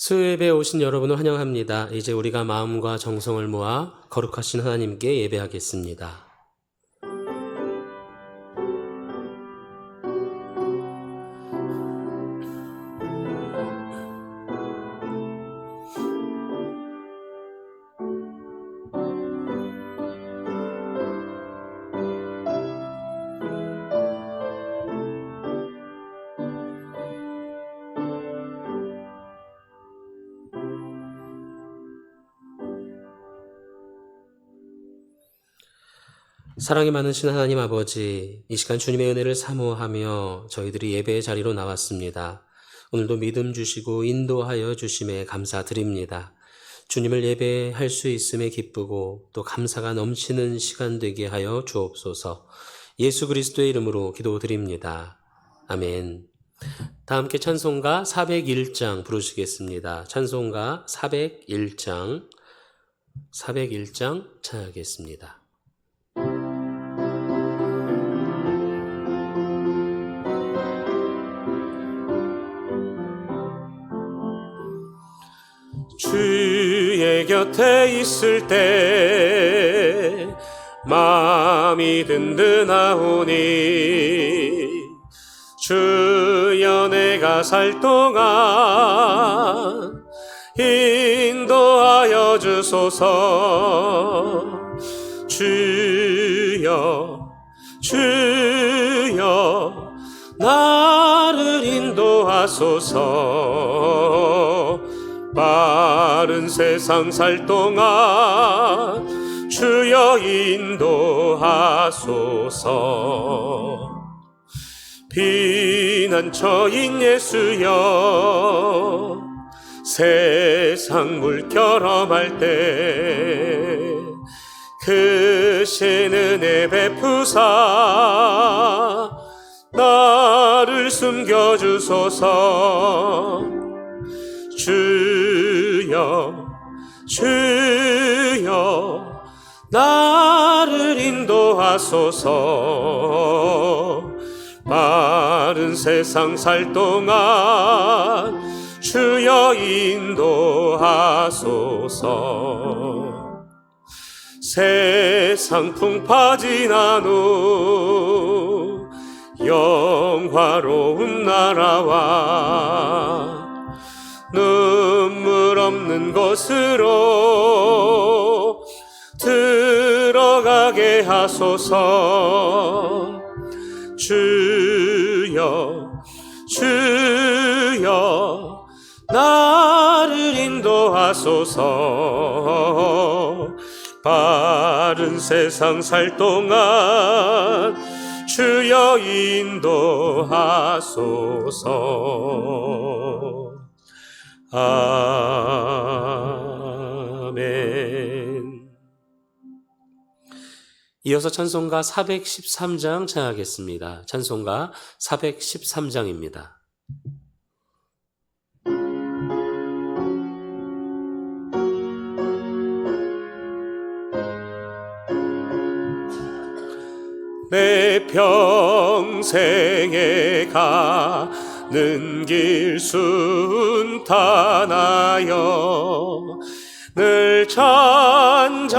수요예배에 오신 여러분을 환영합니다. 이제 우리가 마음과 정성을 모아 거룩하신 하나님께 예배하겠습니다. 사랑이 많으신 하나님 아버지, 이 시간 주님의 은혜를 사모하며 저희들이 예배의 자리로 나왔습니다. 오늘도 믿음 주시고 인도하여 주심에 감사드립니다. 주님을 예배할 수 있음에 기쁘고 또 감사가 넘치는 시간 되게 하여 주옵소서. 예수 그리스도의 이름으로 기도드립니다. 아멘. 다 함께 찬송가 401장 부르시겠습니다. 찬송가 401장 찬양하겠습니다. 주의 곁에 있을 때 마음이 든든하오니 주여 내가 살 동안 인도하여 주소서. 주여 나를 인도하소서. 빠른 세상 살 동안 주여 인도하소서. 피난처인 예수여 세상 물결험할 때 크신 은혜 베푸사 나를 숨겨주소서. 주여 나를 인도하소서. 빠른 세상 살 동안 주여 인도하소서. 세상 풍파 지난 후 영화로운 나라와 눈물 없는 곳으로 들어가게 하소서. 주여 나를 인도하소서. 빠른 세상 살 동안 주여 인도하소서. 아멘. 이어서 찬송가 413장 찬양하겠습니다. 찬송가 413장입니다. 내 평생에 가는 길 순탄하여 늘 잔잔한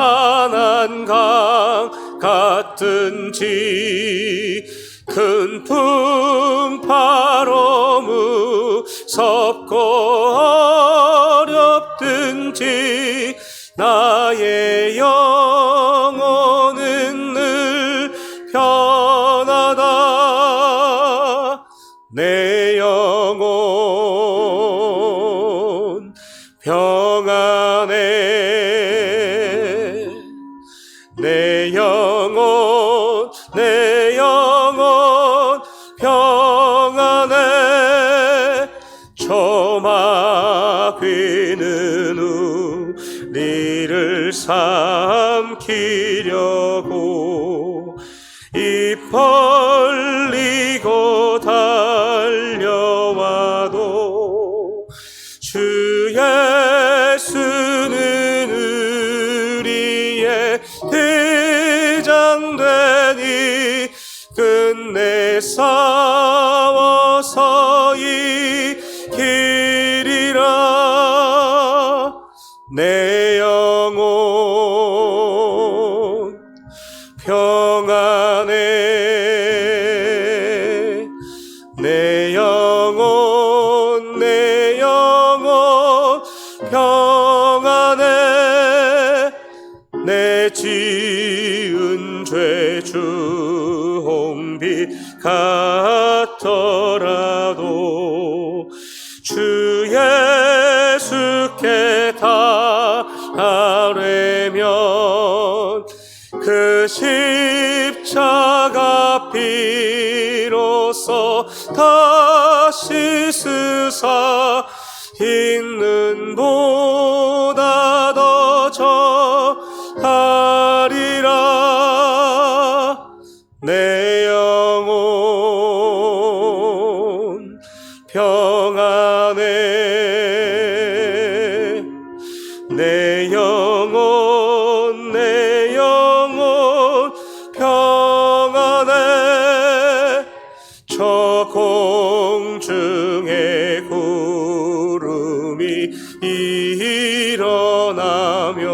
강 같든지 큰 풍파로 무섭고 어렵든지 나의 영혼은 늘 편하다. 내 영혼 평안해. 내 영혼 평안해. 조마귀는 우리를 삼키려고 입 벌리고 달려와도 주 예수는 우리의 대장 되니 끝내 싸워서 이기리라. 내 영혼 평안해. 내 영혼 평안해. 내 지은 죄 주홍빛 같더라도 주 예수께 달하려면 그 십자가 피로써 다시 쓰사 있는 보다 더 저하리라. 내 영혼 평안해. 내 영혼 평안해. 저 공중에 구름이 일어나며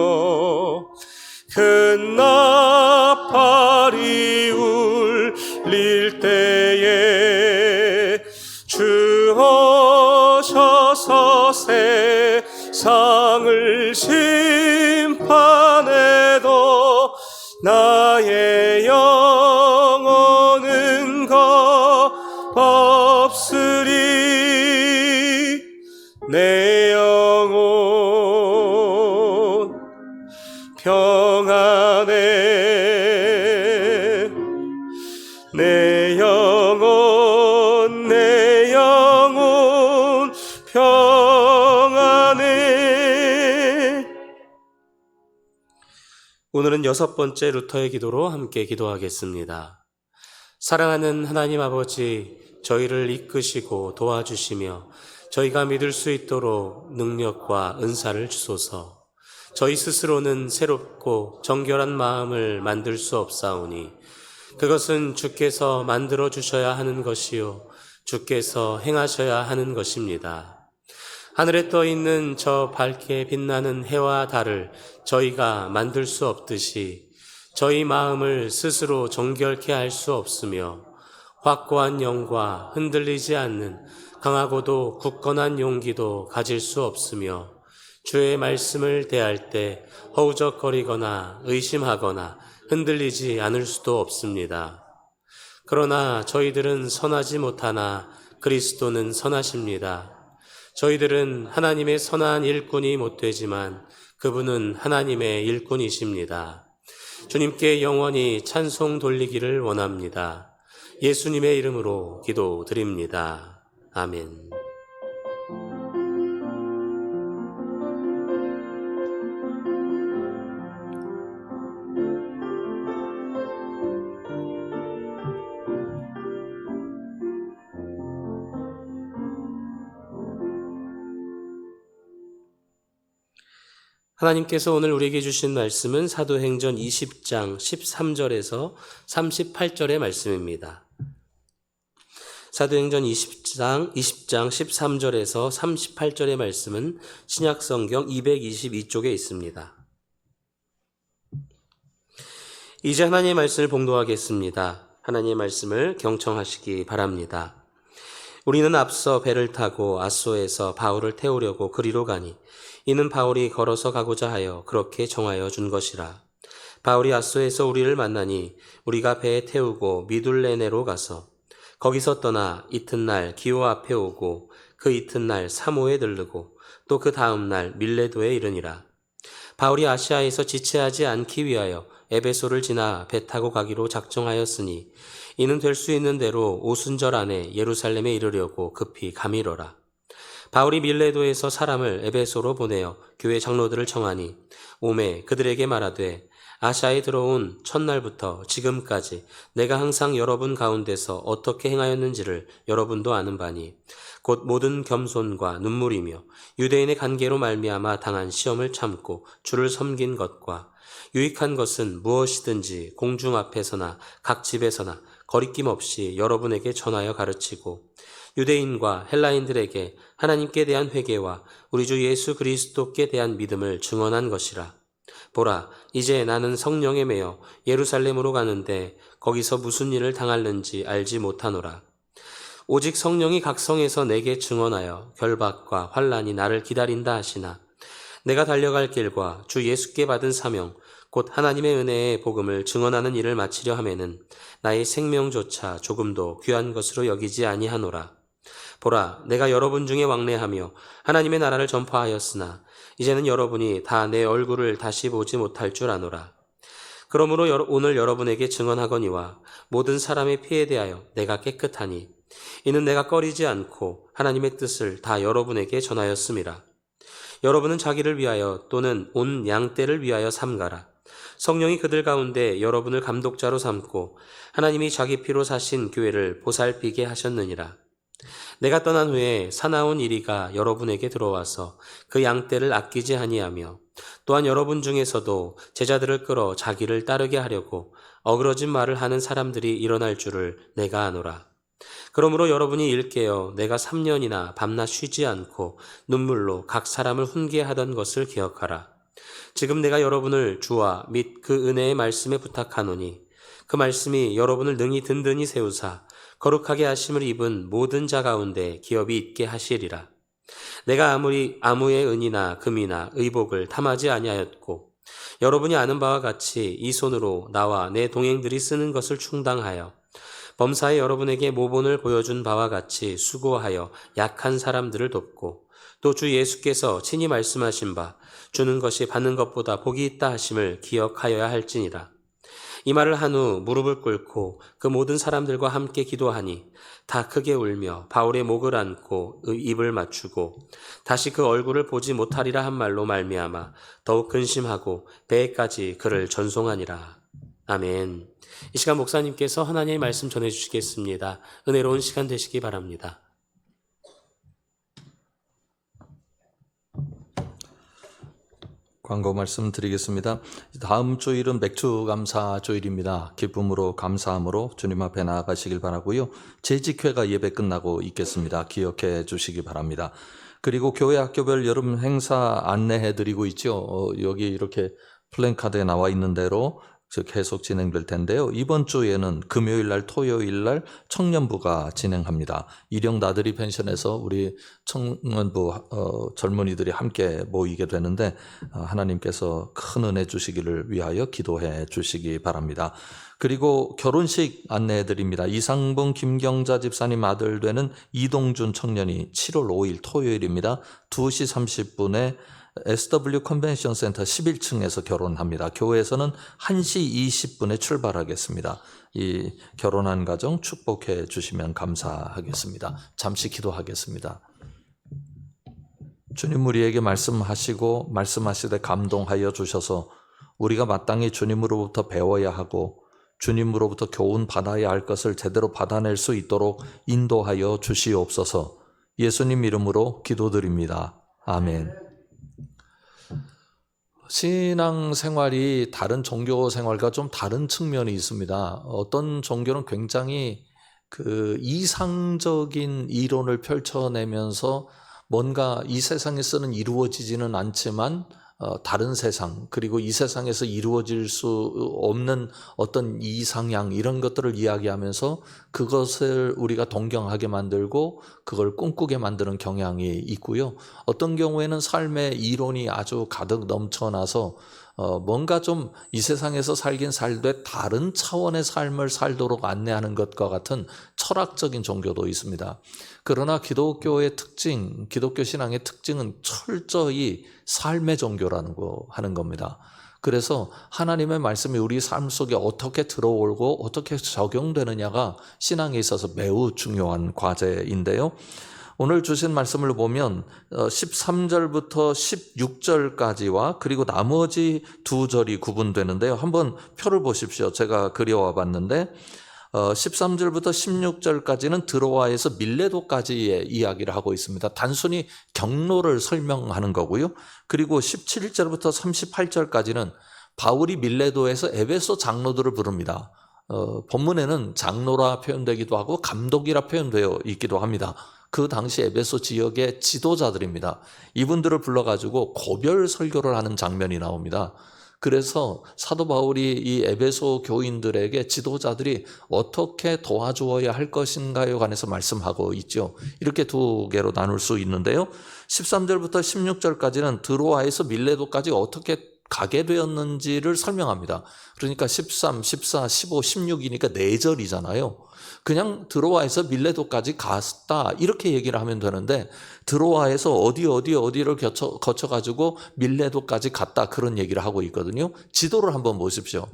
큰 나팔이 울릴 때에 주 오셔서 세상을 심판해도 나의 영혼은 겁없으리. 내 영혼 평안해. 내 영혼 평안해. 오늘은 6번째 루터의 기도로 함께 기도하겠습니다. 사랑하는 하나님 아버지, 저희를 이끄시고 도와주시며 저희가 믿을 수 있도록 능력과 은사를 주소서. 저희 스스로는 새롭고 정결한 마음을 만들 수 없사오니 그것은 주께서 만들어 주셔야 하는 것이요 주께서 행하셔야 하는 것입니다. 하늘에 떠 있는 저 밝게 빛나는 해와 달을 저희가 만들 수 없듯이 저희 마음을 스스로 정결케 할 수 없으며 확고한 영과 흔들리지 않는 강하고도 굳건한 용기도 가질 수 없으며 주의 말씀을 대할 때 허우적거리거나 의심하거나 흔들리지 않을 수도 없습니다. 그러나 저희들은 선하지 못하나 그리스도는 선하십니다. 저희들은 하나님의 선한 일꾼이 못되지만 그분은 하나님의 일꾼이십니다. 주님께 영원히 찬송 돌리기를 원합니다. 예수님의 이름으로 기도드립니다. 아멘. 하나님께서 오늘 우리에게 주신 말씀은 사도행전 20장 13절에서 38절의 말씀입니다. 사도행전 20장 13절에서 38절의 말씀은 신약성경 222쪽에 있습니다. 이제 하나님의 말씀을 봉독하겠습니다. 하나님의 말씀을 경청하시기 바랍니다. 우리는 앞서 배를 타고 앗소에서 바울을 태우려고 그리로 가니 이는 바울이 걸어서 가고자 하여 그렇게 정하여 준 것이라. 바울이 앗소에서 우리를 만나니 우리가 배에 태우고 미둘레네로 가서 거기서 떠나 이튿날 기오 앞에 오고 그 이튿날 사모에 들르고 또 그 다음 날 밀레도에 이르니라. 바울이 아시아에서 지체하지 않기 위하여 에베소를 지나 배 타고 가기로 작정하였으니 이는 될 수 있는 대로 오순절 안에 예루살렘에 이르려고 급히 가미러라. 바울이 밀레도에서 사람을 에베소로 보내어 교회 장로들을 청하니 오매 그들에게 말하되 아시아에 들어온 첫날부터 지금까지 내가 항상 여러분 가운데서 어떻게 행하였는지를 여러분도 아는 바니 곧 모든 겸손과 눈물이며 유대인의 관계로 말미암아 당한 시험을 참고 주를 섬긴 것과 유익한 것은 무엇이든지 공중 앞에서나 각 집에서나 거리낌 없이 여러분에게 전하여 가르치고 유대인과 헬라인들에게 하나님께 대한 회개와 우리 주 예수 그리스도께 대한 믿음을 증언한 것이라. 보라, 이제 나는 성령에 매여 예루살렘으로 가는데 거기서 무슨 일을 당할는지 알지 못하노라. 오직 성령이 각 성에서 내게 증언하여 결박과 환란이 나를 기다린다 하시나 내가 달려갈 길과 주 예수께 받은 사명 곧 하나님의 은혜의 복음을 증언하는 일을 마치려 하면은 나의 생명조차 조금도 귀한 것으로 여기지 아니하노라. 보라, 내가 여러분 중에 왕래하며 하나님의 나라를 전파하였으나 이제는 여러분이 다 내 얼굴을 다시 보지 못할 줄 아노라. 그러므로 오늘 여러분에게 증언하거니와 모든 사람의 피에 대하여 내가 깨끗하니 이는 내가 꺼리지 않고 하나님의 뜻을 다 여러분에게 전하였음이라. 여러분은 자기를 위하여 또는 온 양떼를 위하여 삼가라. 성령이 그들 가운데 여러분을 감독자로 삼고 하나님이 자기 피로 사신 교회를 보살피게 하셨느니라. 내가 떠난 후에 사나운 이리가 여러분에게 들어와서 그 양떼를 아끼지 아니하며 또한 여러분 중에서도 제자들을 끌어 자기를 따르게 하려고 어그러진 말을 하는 사람들이 일어날 줄을 내가 아노라. 그러므로 여러분이 일깨어 내가 3년이나 밤낮 쉬지 않고 눈물로 각 사람을 훈계하던 것을 기억하라. 지금 내가 여러분을 주와 및 그 은혜의 말씀에 부탁하노니 그 말씀이 여러분을 능히 든든히 세우사 거룩하게 하심을 입은 모든 자 가운데 기업이 있게 하시리라. 내가 아무리 아무의 은이나 금이나 의복을 탐하지 아니하였고 여러분이 아는 바와 같이 이 손으로 나와 내 동행들이 쓰는 것을 충당하여 범사에 여러분에게 모본을 보여준 바와 같이 수고하여 약한 사람들을 돕고 또 주 예수께서 친히 말씀하신 바 주는 것이 받는 것보다 복이 있다 하심을 기억하여야 할지니라. 이 말을 한 후 무릎을 꿇고 그 모든 사람들과 함께 기도하니 다 크게 울며 바울의 목을 안고 입을 맞추고 다시 그 얼굴을 보지 못하리라 한 말로 말미암아 더욱 근심하고 배에까지 그를 전송하니라. 아멘. 이 시간 목사님께서 하나님의 말씀 전해주시겠습니다. 은혜로운 시간 되시기 바랍니다. 광고 말씀드리겠습니다. 다음 주일은 맥주 감사 주일입니다. 기쁨으로 감사함으로 주님 앞에 나아가시길 바라고요. 재직회가 예배 끝나고 있겠습니다. 기억해 주시기 바랍니다. 그리고 교회 학교별 여름 행사 안내해 드리고 있죠. 여기 이렇게 플랜카드에 나와 있는 대로 계속 진행될 텐데요. 이번 주에는 금요일 날 토요일 날 청년부가 진행합니다. 일용 나들이 펜션에서 우리 청년부 젊은이들이 함께 모이게 되는데 하나님께서 큰 은혜 주시기를 위하여 기도해 주시기 바랍니다. 그리고 결혼식 안내해 드립니다. 이상봉 김경자 집사님 아들 되는 이동준 청년이 7월 5일 토요일입니다. 2시 30분에 SW 컨벤션 센터 11층에서 결혼합니다. 교회에서는 1시 20분에 출발하겠습니다. 이 결혼한 가정 축복해 주시면 감사하겠습니다. 잠시 기도하겠습니다. 주님 우리에게 말씀하시고 말씀하시되 감동하여 주셔서 우리가 마땅히 주님으로부터 배워야 하고 주님으로부터 교훈 받아야 할 것을 제대로 받아낼 수 있도록 인도하여 주시옵소서. 예수님 이름으로 기도드립니다. 아멘. 신앙생활이 다른 종교 생활과 좀 다른 측면이 있습니다. 어떤 종교는 굉장히 이상적인 이론을 펼쳐내면서 뭔가 이 세상에서는 이루어지지는 않지만 다른 세상 그리고 이 세상에서 이루어질 수 없는 어떤 이상향 이런 것들을 이야기하면서 그것을 우리가 동경하게 만들고 그걸 꿈꾸게 만드는 경향이 있고요. 어떤 경우에는 삶의 이론이 아주 가득 넘쳐나서 뭔가 좀 이 세상에서 살긴 살되 다른 차원의 삶을 살도록 안내하는 것과 같은 철학적인 종교도 있습니다. 그러나 기독교의 특징, 기독교 신앙의 특징은 철저히 삶의 종교라는 거 하는 겁니다. 그래서 하나님의 말씀이 우리 삶 속에 어떻게 들어오고 어떻게 적용되느냐가 신앙에 있어서 매우 중요한 과제인데요. 오늘 주신 말씀을 보면 13절부터 16절까지와 그리고 나머지 두 절이 구분되는데요. 한번 표를 보십시오. 제가 그려와 봤는데 13절부터 16절까지는 드로아에서 밀레도까지의 이야기를 하고 있습니다. 단순히 경로를 설명하는 거고요. 그리고 17절부터 38절까지는 바울이 밀레도에서 에베소 장로들을 부릅니다. 본문에는 장로라 표현되기도 하고 감독이라 표현되어 있기도 합니다. 그 당시 에베소 지역의 지도자들입니다. 이분들을 불러가지고 고별 설교를 하는 장면이 나옵니다. 그래서 사도 바울이 이 에베소 교인들에게 지도자들이 어떻게 도와주어야 할 것인가에 관해서 말씀하고 있죠. 이렇게 두 개로 나눌 수 있는데요. 13절부터 16절까지는 드로아에서 밀레도까지 어떻게 가게 되었는지를 설명합니다. 그러니까 13, 14, 15, 16이니까 4절이잖아요. 그냥 드로아에서 밀레도까지 갔다 이렇게 얘기를 하면 되는데 드로아에서 어디를 거쳐가지고 밀레도까지 갔다 그런 얘기를 하고 있거든요. 지도를 한번 보십시오.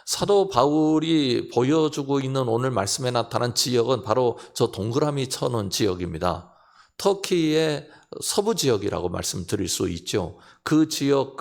사도 바울이 보여주고 있는 오늘 말씀에 나타난 지역은 바로 저 동그라미 쳐놓은 지역입니다. 터키의 서부 지역이라고 말씀드릴 수 있죠. 그 지역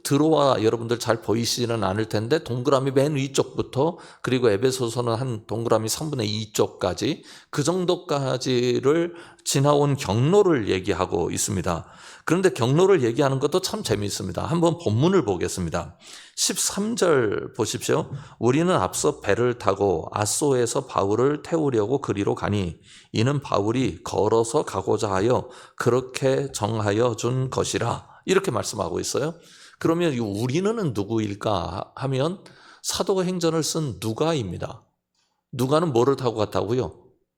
드로아 여러분들 잘 보이시지는 않을 텐데 동그라미 맨 위쪽부터 그리고 에베소서는 한 동그라미 3분의 2쪽까지 그 정도까지를 지나온 경로를 얘기하고 있습니다. 그런데 경로를 얘기하는 것도 참 재미있습니다. 한번 본문을 보겠습니다. 13절 보십시오. 우리는 앞서 배를 타고 아소에서 바울을 태우려고 그리로 가니 이는 바울이 걸어서 가고자 하여 그렇게 정하여 준 것이라 이렇게 말씀하고 있어요. 그러면 이 우리는 누구일까 하면 사도행전을 쓴 누가입니다. 누가는 뭐를 타고 갔다고요?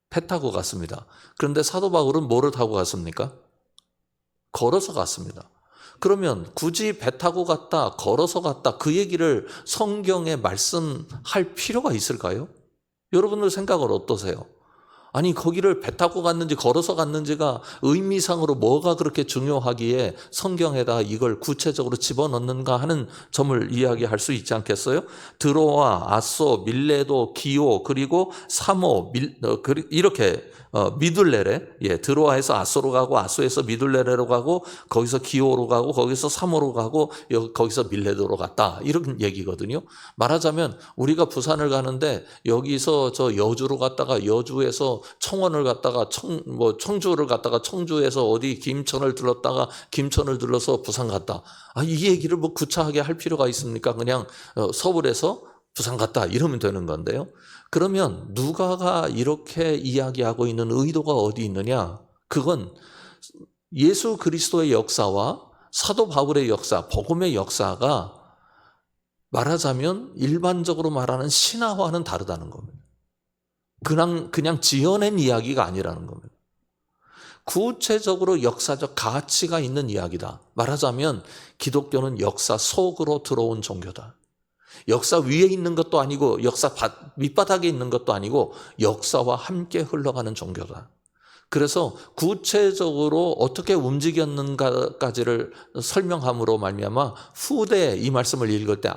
배 타고 갔습니다. 그런데 사도 바울은 뭐를 타고 갔습니까? 걸어서 갔습니다. 그러면 굳이 배 타고 갔다, 걸어서 갔다 그 얘기를 성경에 말씀할 필요가 있을까요? 여러분들 생각은 어떠세요? 아니 거기를 배 타고 갔는지 걸어서 갔는지가 의미상으로 뭐가 그렇게 중요하기에 성경에다 이걸 구체적으로 집어넣는가 하는 점을 이야기할 수 있지 않겠어요? 드로아, 아소, 밀레도, 기오 그리고 사모 이렇게 미둘레레 드로아에서 아소로 가고 아소에서 미둘레레로 가고 거기서 기오로 가고 거기서 사모로 가고 거기서 밀레도로 갔다 이런 얘기거든요. 말하자면 우리가 부산을 가는데 여기서 저 여주로 갔다가 여주에서 청원을 갔다가 청주를 갔다가 청주에서 어디 김천을 들렀다가 김천을 들러서 부산 갔다. 이 얘기를 뭐 구차하게 할 필요가 있습니까? 그냥 서울에서 부산 갔다 이러면 되는 건데요. 그러면 누가가 이렇게 이야기하고 있는 의도가 어디 있느냐? 그건 예수 그리스도의 역사와 사도 바울의 역사, 복음의 역사가 말하자면 일반적으로 말하는 신화와는 다르다는 겁니다. 그냥 지어낸 이야기가 아니라는 겁니다. 구체적으로 역사적 가치가 있는 이야기다. 말하자면 기독교는 역사 속으로 들어온 종교다. 역사 위에 있는 것도 아니고 역사 밑바닥에 있는 것도 아니고 역사와 함께 흘러가는 종교다. 그래서 구체적으로 어떻게 움직였는가까지를 설명함으로 말미암아 후대에 이 말씀을 읽을 때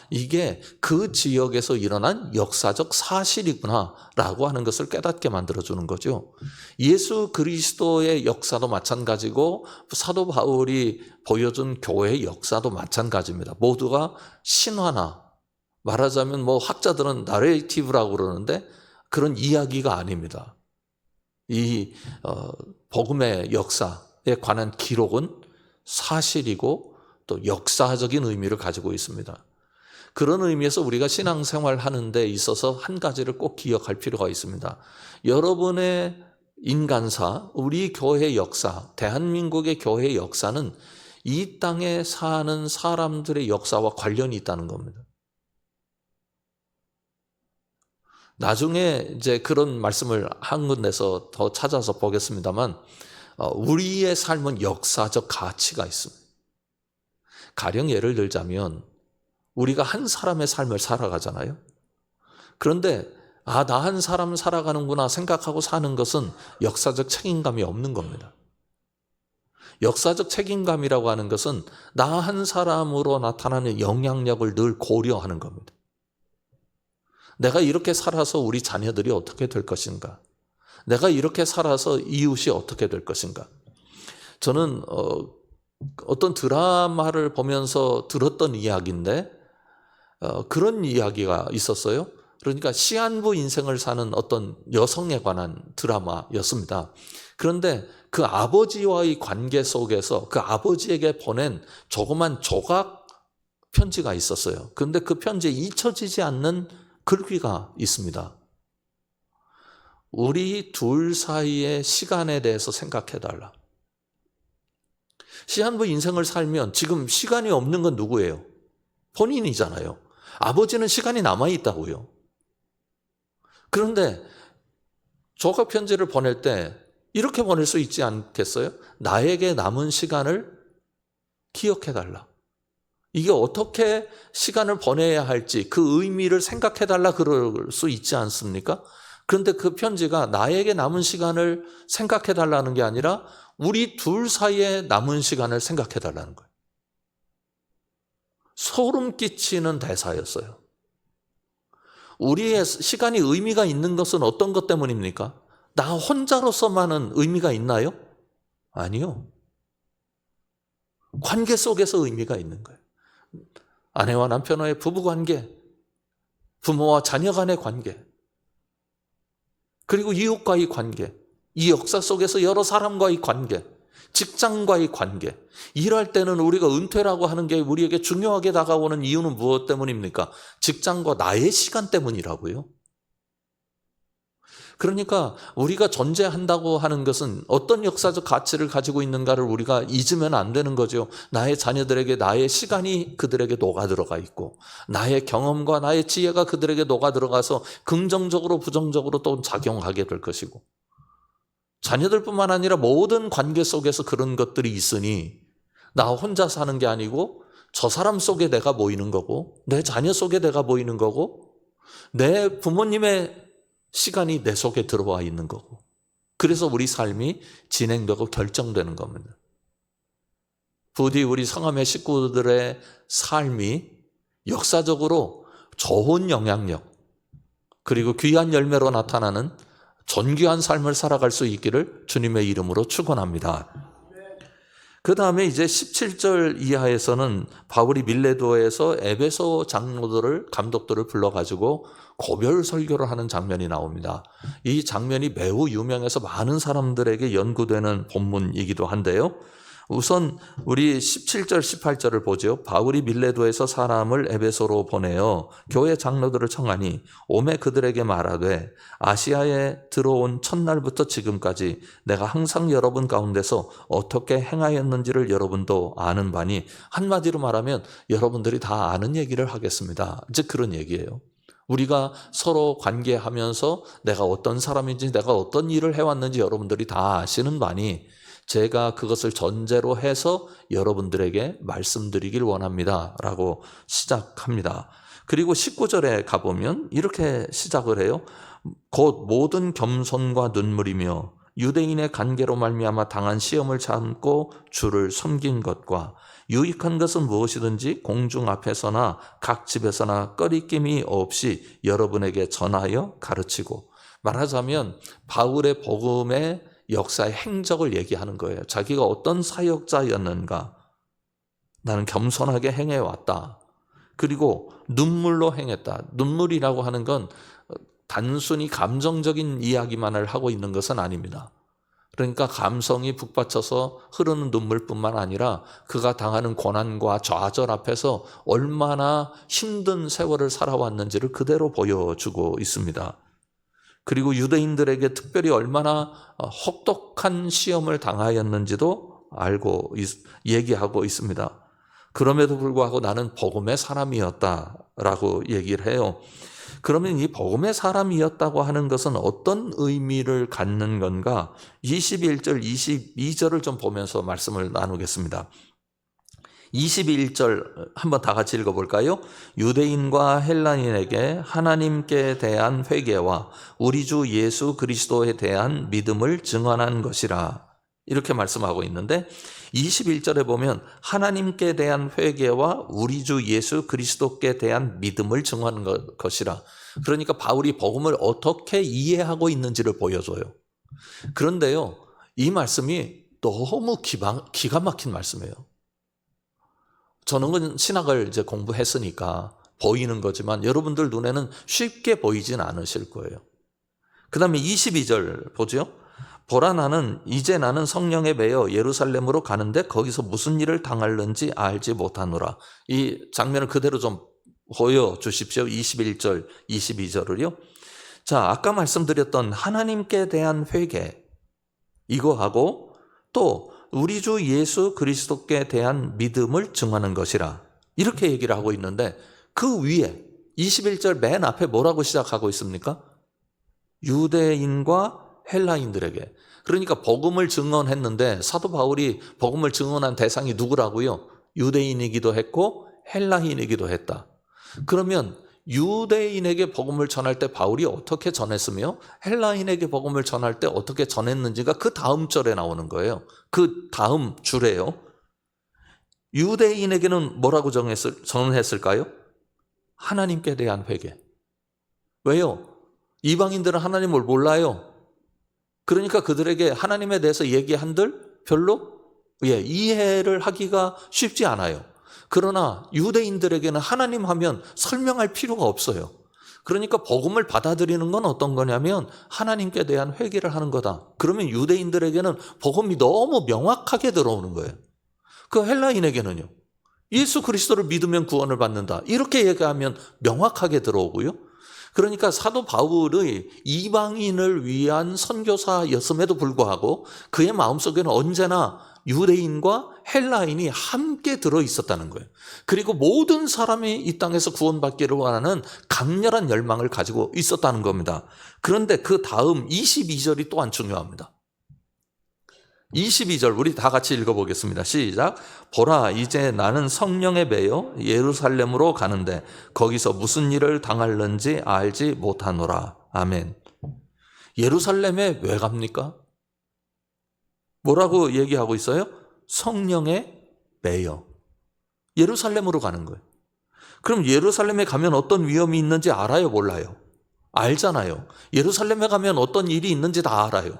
이게 그 지역에서 일어난 역사적 사실이구나라고 하는 것을 깨닫게 만들어주는 거죠. 예수 그리스도의 역사도 마찬가지고 사도 바울이 보여준 교회의 역사도 마찬가지입니다. 모두가 신화나 말하자면 학자들은 나레이티브라고 그러는데 그런 이야기가 아닙니다. 이 복음의 역사에 관한 기록은 사실이고 또 역사적인 의미를 가지고 있습니다. 그런 의미에서 우리가 신앙생활 하는 데 있어서 한 가지를 꼭 기억할 필요가 있습니다. 여러분의 인간사, 우리 교회의 역사, 대한민국의 교회의 역사는 이 땅에 사는 사람들의 역사와 관련이 있다는 겁니다. 나중에 이제 그런 말씀을 한 군데서 더 찾아서 보겠습니다만 우리의 삶은 역사적 가치가 있습니다. 가령 예를 들자면 우리가 한 사람의 삶을 살아가잖아요. 그런데 나 한 사람 살아가는구나 생각하고 사는 것은 역사적 책임감이 없는 겁니다. 역사적 책임감이라고 하는 것은 나 한 사람으로 나타나는 영향력을 늘 고려하는 겁니다. 내가 이렇게 살아서 우리 자녀들이 어떻게 될 것인가? 내가 이렇게 살아서 이웃이 어떻게 될 것인가? 저는 어떤 드라마를 보면서 들었던 이야기인데 그런 이야기가 있었어요. 그러니까 시한부 인생을 사는 어떤 여성에 관한 드라마였습니다. 그런데 그 아버지와의 관계 속에서 그 아버지에게 보낸 조그만 조각 편지가 있었어요. 그런데 그 편지에 잊혀지지 않는 글귀가 있습니다. 우리 둘 사이의 시간에 대해서 생각해달라. 시한부 인생을 살면 지금 시간이 없는 건 누구예요? 본인이잖아요. 아버지는 시간이 남아있다고요. 그런데 조각 편지를 보낼 때 이렇게 보낼 수 있지 않겠어요? 나에게 남은 시간을 기억해달라. 이게 어떻게 시간을 보내야 할지 그 의미를 생각해달라 그럴 수 있지 않습니까? 그런데 그 편지가 나에게 남은 시간을 생각해달라는 게 아니라 우리 둘 사이에 남은 시간을 생각해달라는 거예요. 소름 끼치는 대사였어요. 우리의 시간이 의미가 있는 것은 어떤 것 때문입니까? 나 혼자로서만은 의미가 있나요? 아니요. 관계 속에서 의미가 있는 거예요. 아내와 남편과의 부부관계, 부모와 자녀 간의 관계, 그리고 이웃과의 관계, 이 역사 속에서 여러 사람과의 관계, 직장과의 관계. 일할 때는 우리가 은퇴라고 하는 게 우리에게 중요하게 다가오는 이유는 무엇 때문입니까? 직장과 나의 시간 때문이라고요. 그러니까 우리가 존재한다고 하는 것은 어떤 역사적 가치를 가지고 있는가를 우리가 잊으면 안 되는 거죠. 나의 자녀들에게 나의 시간이 그들에게 녹아들어가 있고 나의 경험과 나의 지혜가 그들에게 녹아들어가서 긍정적으로 부정적으로 또 작용하게 될 것이고 자녀들뿐만 아니라 모든 관계 속에서 그런 것들이 있으니 나 혼자 사는 게 아니고 저 사람 속에 내가 모이는 거고 내 자녀 속에 내가 모이는 거고 내 부모님의 시간이 내 속에 들어와 있는 거고 그래서 우리 삶이 진행되고 결정되는 겁니다. 부디 우리 성함의 식구들의 삶이 역사적으로 좋은 영향력 그리고 귀한 열매로 나타나는 존귀한 삶을 살아갈 수 있기를 주님의 이름으로 축원합니다. 그 다음에 이제 17절 이하에서는 바울이 밀레도에서 에베소 장로들을 감독들을 불러가지고 고별 설교를 하는 장면이 나옵니다. 이 장면이 매우 유명해서 많은 사람들에게 연구되는 본문이기도 한데요. 우선 우리 17절 18절을 보죠. 바울이 밀레도에서 사람을 에베소로 보내어 교회 장로들을 청하니 오매 그들에게 말하되 아시아에 들어온 첫날부터 지금까지 내가 항상 여러분 가운데서 어떻게 행하였는지를 여러분도 아는 바니 한마디로 말하면 여러분들이 다 아는 얘기를 하겠습니다. 즉 그런 얘기예요. 우리가 서로 관계하면서 내가 어떤 사람인지 내가 어떤 일을 해왔는지 여러분들이 다 아시는 바니 제가 그것을 전제로 해서 여러분들에게 말씀드리길 원합니다 라고 시작합니다. 그리고 19절에 가보면 이렇게 시작을 해요. 곧 모든 겸손과 눈물이며 유대인의 관계로 말미암아 당한 시험을 참고 주를 섬긴 것과 유익한 것은 무엇이든지 공중 앞에서나 각 집에서나 꺼리낌이 없이 여러분에게 전하여 가르치고 말하자면 바울의 복음의 역사의 행적을 얘기하는 거예요. 자기가 어떤 사역자였는가 나는 겸손하게 행해왔다. 그리고 눈물로 행했다. 눈물이라고 하는 건 단순히 감정적인 이야기만을 하고 있는 것은 아닙니다. 그러니까 감성이 북받쳐서 흐르는 눈물뿐만 아니라 그가 당하는 고난과 좌절 앞에서 얼마나 힘든 세월을 살아왔는지를 그대로 보여주고 있습니다. 그리고 유대인들에게 특별히 얼마나 혹독한 시험을 당하였는지도 얘기하고 있습니다. 그럼에도 불구하고 나는 복음의 사람이었다라고 얘기를 해요. 그러면 이 복음의 사람이었다고 하는 것은 어떤 의미를 갖는 건가? 21절, 22절을 좀 보면서 말씀을 나누겠습니다. 21절 한번 다 같이 읽어볼까요? 유대인과 헬라인에게 하나님께 대한 회개와 우리 주 예수 그리스도에 대한 믿음을 증언한 것이라 이렇게 말씀하고 있는데 21절에 보면 하나님께 대한 회개와 우리 주 예수 그리스도께 대한 믿음을 증언한 것이라 그러니까 바울이 복음을 어떻게 이해하고 있는지를 보여줘요. 그런데요 이 말씀이 너무 기가 막힌 말씀이에요. 저는 신학을 이제 공부했으니까 보이는 거지만 여러분들 눈에는 쉽게 보이진 않으실 거예요. 그 다음에 22절 보죠. 보라 이제 나는 성령에 매여 예루살렘으로 가는데 거기서 무슨 일을 당할는지 알지 못하노라. 이 장면을 그대로 좀 보여주십시오. 21절, 22절을요. 자, 아까 말씀드렸던 하나님께 대한 회개, 이거하고 또 우리 주 예수 그리스도께 대한 믿음을 증하는 것이라, 이렇게 얘기를 하고 있는데, 그 위에 21절 맨 앞에 뭐라고 시작하고 있습니까? 유대인과 헬라인들에게. 그러니까 복음을 증언했는데 사도 바울이 복음을 증언한 대상이 누구라고요? 유대인이기도 했고 헬라인이기도 했다. 그러면 유대인에게 복음을 전할 때 바울이 어떻게 전했으며 헬라인에게 복음을 전할 때 어떻게 전했는지가 그 다음 절에 나오는 거예요. 그 다음 줄에요. 유대인에게는 뭐라고 전했을까요? 하나님께 대한 회개. 왜요? 이방인들은 하나님을 몰라요. 그러니까 그들에게 하나님에 대해서 얘기한들 별로 이해를 하기가 쉽지 않아요. 그러나 유대인들에게는 하나님 하면 설명할 필요가 없어요. 그러니까 복음을 받아들이는 건 어떤 거냐면 하나님께 대한 회개를 하는 거다. 그러면 유대인들에게는 복음이 너무 명확하게 들어오는 거예요. 그 헬라인에게는요, 예수 그리스도를 믿으면 구원을 받는다, 이렇게 얘기하면 명확하게 들어오고요. 그러니까 사도 바울의 이방인을 위한 선교사였음에도 불구하고 그의 마음속에는 언제나 유대인과 헬라인이 함께 들어있었다는 거예요. 그리고 모든 사람이 이 땅에서 구원받기를 원하는 강렬한 열망을 가지고 있었다는 겁니다. 그런데 그 다음 22절이 또한 중요합니다. 22절 우리 다 같이 읽어보겠습니다. 시작. 보라, 이제 나는 성령에 매여 예루살렘으로 가는데 거기서 무슨 일을 당할는지 알지 못하노라. 아멘. 예루살렘에 왜 갑니까? 뭐라고 얘기하고 있어요? 성령에 매여 예루살렘으로 가는 거예요. 그럼 예루살렘에 가면 어떤 위험이 있는지 알아요, 몰라요? 알잖아요. 예루살렘에 가면 어떤 일이 있는지 다 알아요.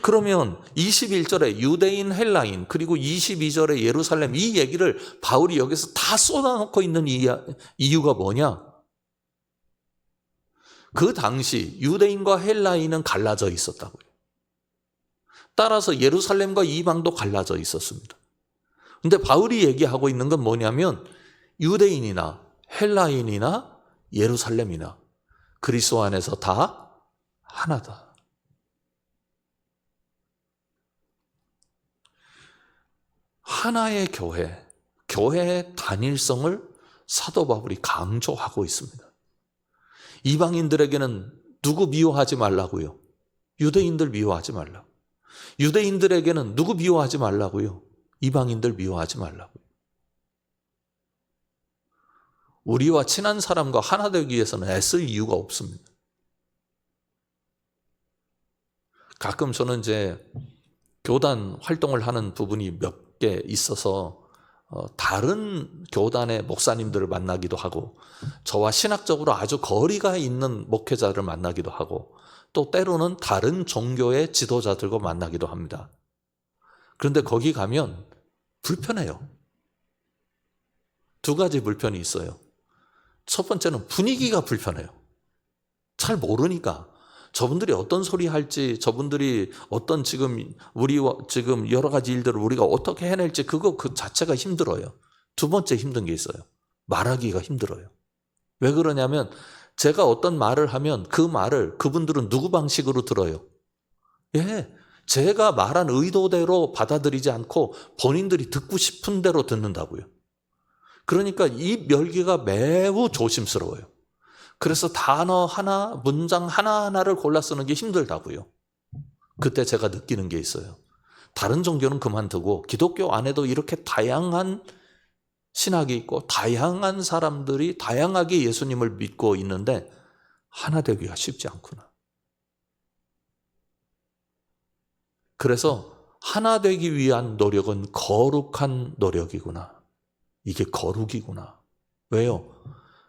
그러면 21절에 유대인, 헬라인, 그리고 22절에 예루살렘, 이 얘기를 바울이 여기서 다 쏟아놓고 있는 이유가 뭐냐? 그 당시 유대인과 헬라인은 갈라져 있었다고요. 따라서 예루살렘과 이방도 갈라져 있었습니다. 근데 바울이 얘기하고 있는 건 뭐냐면 유대인이나 헬라인이나 예루살렘이나 그리스도 안에서 다 하나다. 하나의 교회의 단일성을 사도 바울이 강조하고 있습니다. 이방인들에게는 누구 미워하지 말라고요? 유대인들 미워하지 말라고. 유대인들에게는 누구 미워하지 말라고요? 이방인들 미워하지 말라고요. 우리와 친한 사람과 하나 되기 위해서는 애쓸 이유가 없습니다. 가끔 저는 이제 교단 활동을 하는 부분이 몇 개 있어서 다른 교단의 목사님들을 만나기도 하고 저와 신학적으로 아주 거리가 있는 목회자를 만나기도 하고 또 때로는 다른 종교의 지도자들과 만나기도 합니다. 그런데 거기 가면 불편해요. 두 가지 불편이 있어요. 첫 번째는 분위기가 불편해요. 잘 모르니까. 저분들이 어떤 소리 할지, 저분들이 어떤 우리와 여러 가지 일들을 우리가 어떻게 해낼지 그 자체가 힘들어요. 두 번째 힘든 게 있어요. 말하기가 힘들어요. 왜 그러냐면 제가 어떤 말을 하면 그 말을 그분들은 누구 방식으로 들어요? 제가 말한 의도대로 받아들이지 않고 본인들이 듣고 싶은 대로 듣는다고요. 그러니까 이 멸기가 매우 조심스러워요. 그래서 단어 하나, 문장 하나하나를 골라 쓰는 게 힘들다고요. 그때 제가 느끼는 게 있어요. 다른 종교는 그만두고 기독교 안에도 이렇게 다양한 신학이 있고 다양한 사람들이 다양하게 예수님을 믿고 있는데 하나 되기가 쉽지 않구나. 그래서 하나 되기 위한 노력은 거룩한 노력이구나. 이게 거룩이구나. 왜요?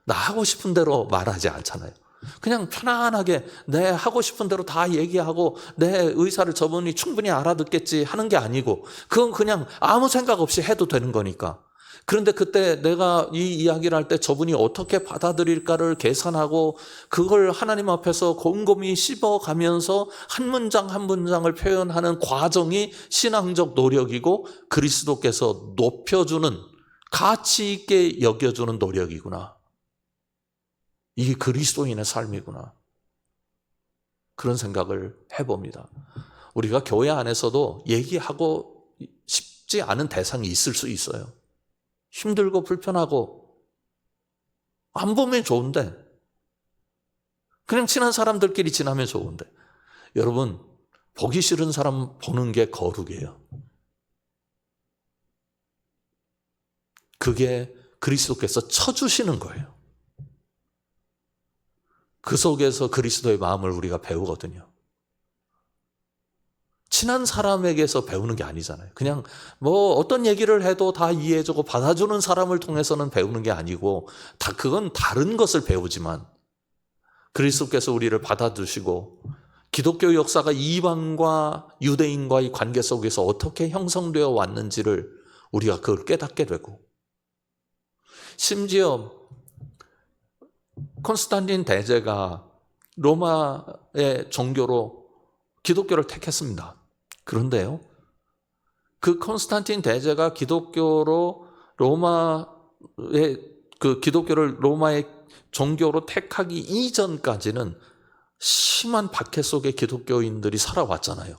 나 하고 싶은 대로 말하지 않잖아요. 그냥 편안하게 내 하고 싶은 대로 다 얘기하고 내 의사를 저분이 충분히 알아듣겠지 하는 게 아니고 그건 그냥 아무 생각 없이 해도 되는 거니까. 그런데 그때 내가 이 이야기를 할 때 저분이 어떻게 받아들일까를 계산하고 그걸 하나님 앞에서 곰곰이 씹어가면서 한 문장 한 문장을 표현하는 과정이 신앙적 노력이고 그리스도께서 높여주는 가치 있게 여겨주는 노력이구나. 이게 그리스도인의 삶이구나. 그런 생각을 해봅니다. 우리가 교회 안에서도 얘기하고 싶지 않은 대상이 있을 수 있어요. 힘들고 불편하고 안 보면 좋은데, 그냥 친한 사람들끼리 지나면 좋은데, 여러분, 보기 싫은 사람 보는 게 거룩이에요. 그게 그리스도께서 쳐주시는 거예요. 그 속에서 그리스도의 마음을 우리가 배우거든요. 친한 사람에게서 배우는 게 아니잖아요. 그냥 뭐 어떤 얘기를 해도 다 이해해주고 받아주는 사람을 통해서는 배우는 게 아니고, 그건 다른 것을 배우지만 그리스도께서 우리를 받아주시고 기독교 역사가 이방과 유대인과의 관계 속에서 어떻게 형성되어 왔는지를 우리가 그걸 깨닫게 되고, 심지어 콘스탄틴 대제가 로마의 종교로 기독교를 택했습니다. 그런데요, 그 콘스탄틴 대제가 기독교로 기독교를 로마의 종교로 택하기 이전까지는 심한 박해 속에 기독교인들이 살아왔잖아요.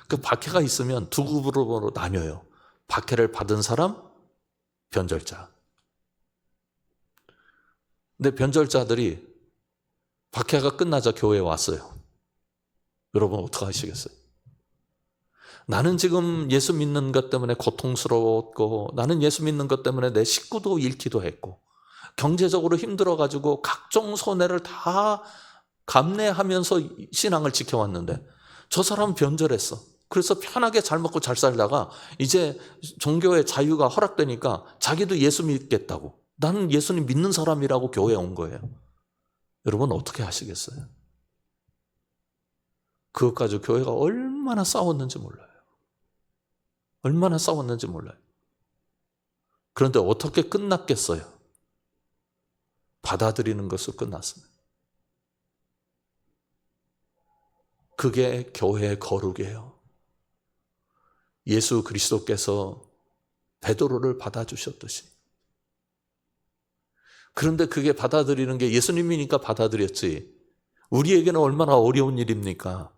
그 박해가 있으면 두 그룹으로 나뉘어요. 박해를 받은 사람, 변절자. 근데 변절자들이 박해가 끝나자 교회에 왔어요. 여러분 어떻게 하시겠어요? 나는 지금 예수 믿는 것 때문에 고통스러웠고, 나는 예수 믿는 것 때문에 내 식구도 잃기도 했고, 경제적으로 힘들어가지고 각종 손해를 다 감내하면서 신앙을 지켜왔는데 저 사람은 변절했어. 그래서 편하게 잘 먹고 잘 살다가 이제 종교의 자유가 허락되니까 자기도 예수 믿겠다고, 나는 예수님 믿는 사람이라고 교회에 온 거예요. 여러분 어떻게 하시겠어요? 그것 가지고 교회가 얼마나 싸웠는지 몰라요. 얼마나 싸웠는지 몰라요. 그런데 어떻게 끝났겠어요? 받아들이는 것으로 끝났습니다. 그게 교회의 거룩이에요. 예수 그리스도께서 베드로를 받아주셨듯이. 그런데 그게 받아들이는 게 예수님이니까 받아들였지, 우리에게는 얼마나 어려운 일입니까?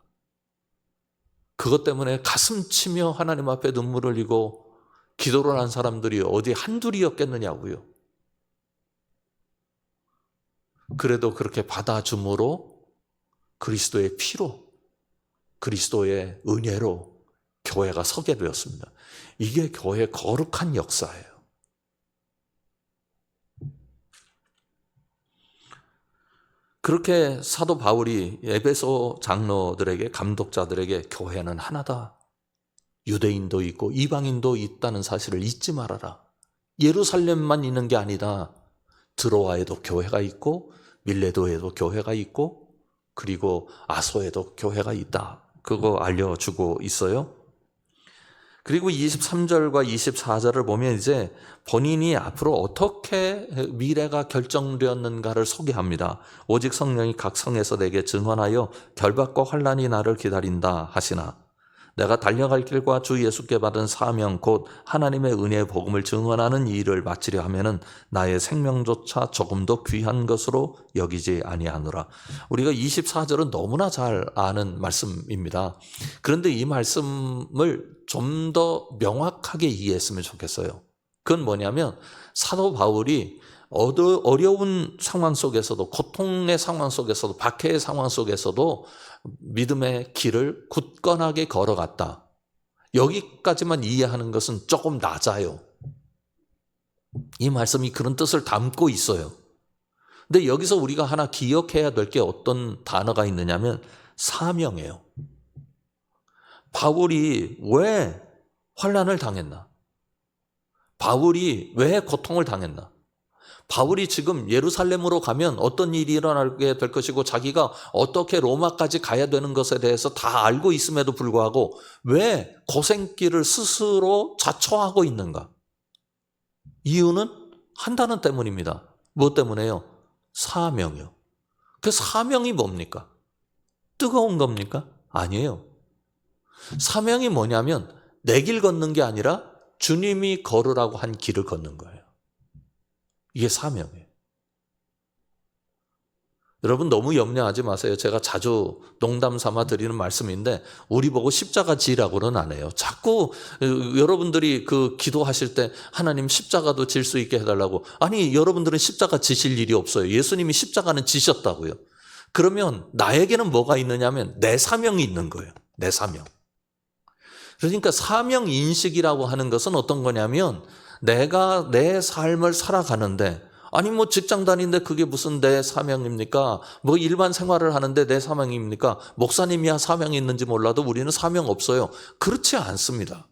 그것 때문에 가슴 치며 하나님 앞에 눈물을 흘리고 기도를 한 사람들이 어디 한둘이었겠느냐고요. 그래도 그렇게 받아줌으로 그리스도의 피로, 그리스도의 은혜로 교회가 서게 되었습니다. 이게 교회의 거룩한 역사예요. 그렇게 사도 바울이 에베소 장로들에게, 감독자들에게 교회는 하나다, 유대인도 있고 이방인도 있다는 사실을 잊지 말아라, 예루살렘만 있는 게 아니다, 드로아에도 교회가 있고 밀레도에도 교회가 있고 그리고 아소에도 교회가 있다, 그거 알려주고 있어요. 그리고 23절과 24절을 보면 이제 본인이 앞으로 어떻게 미래가 결정되었는가를 소개합니다. 오직 성령이 각 성에서 내게 증언하여 결박과 환난이 나를 기다린다 하시나, 내가 달려갈 길과 주 예수께 받은 사명 곧 하나님의 은혜의 복음을 증언하는 이 일을 마치려 하면은 나의 생명조차 조금도 귀한 것으로 여기지 아니하노라. 우리가 24절은 너무나 잘 아는 말씀입니다. 그런데 이 말씀을 좀 더 명확하게 이해했으면 좋겠어요. 그건 뭐냐면 사도 바울이 어려운 상황 속에서도, 고통의 상황 속에서도, 박해의 상황 속에서도 믿음의 길을 굳건하게 걸어갔다. 여기까지만 이해하는 것은 조금 낮아요. 이 말씀이 그런 뜻을 담고 있어요. 근데 여기서 우리가 하나 기억해야 될 게 어떤 단어가 있느냐면 사명이에요. 바울이 왜 환난을 당했나? 바울이 왜 고통을 당했나? 바울이 지금 예루살렘으로 가면 어떤 일이 일어나게 될 것이고 자기가 어떻게 로마까지 가야 되는 것에 대해서 다 알고 있음에도 불구하고 왜 고생길을 스스로 자초하고 있는가? 이유는 한 단어 때문입니다. 무엇 때문에요? 사명이요. 그 사명이 뭡니까? 뜨거운 겁니까? 아니에요. 사명이 뭐냐면 내 길 걷는 게 아니라 주님이 걸으라고 한 길을 걷는 거예요. 이게 사명이에요. 여러분 너무 염려하지 마세요. 제가 자주 농담 삼아 드리는 말씀인데 우리 보고 십자가 지라고는 안 해요. 자꾸 여러분들이 그 기도하실 때 하나님 십자가도 질 수 있게 해달라고. 아니, 여러분들은 십자가 지실 일이 없어요. 예수님이 십자가는 지셨다고요. 그러면 나에게는 뭐가 있느냐면 내 사명이 있는 거예요. 내 사명. 그러니까 사명 인식이라고 하는 것은 어떤 거냐면 내가 내 삶을 살아가는데, 아니 뭐 직장 다니는데 그게 무슨 내 사명입니까? 뭐 일반 생활을 하는데 내 사명입니까? 목사님이야 사명이 있는지 몰라도 우리는 사명 없어요. 그렇지 않습니다.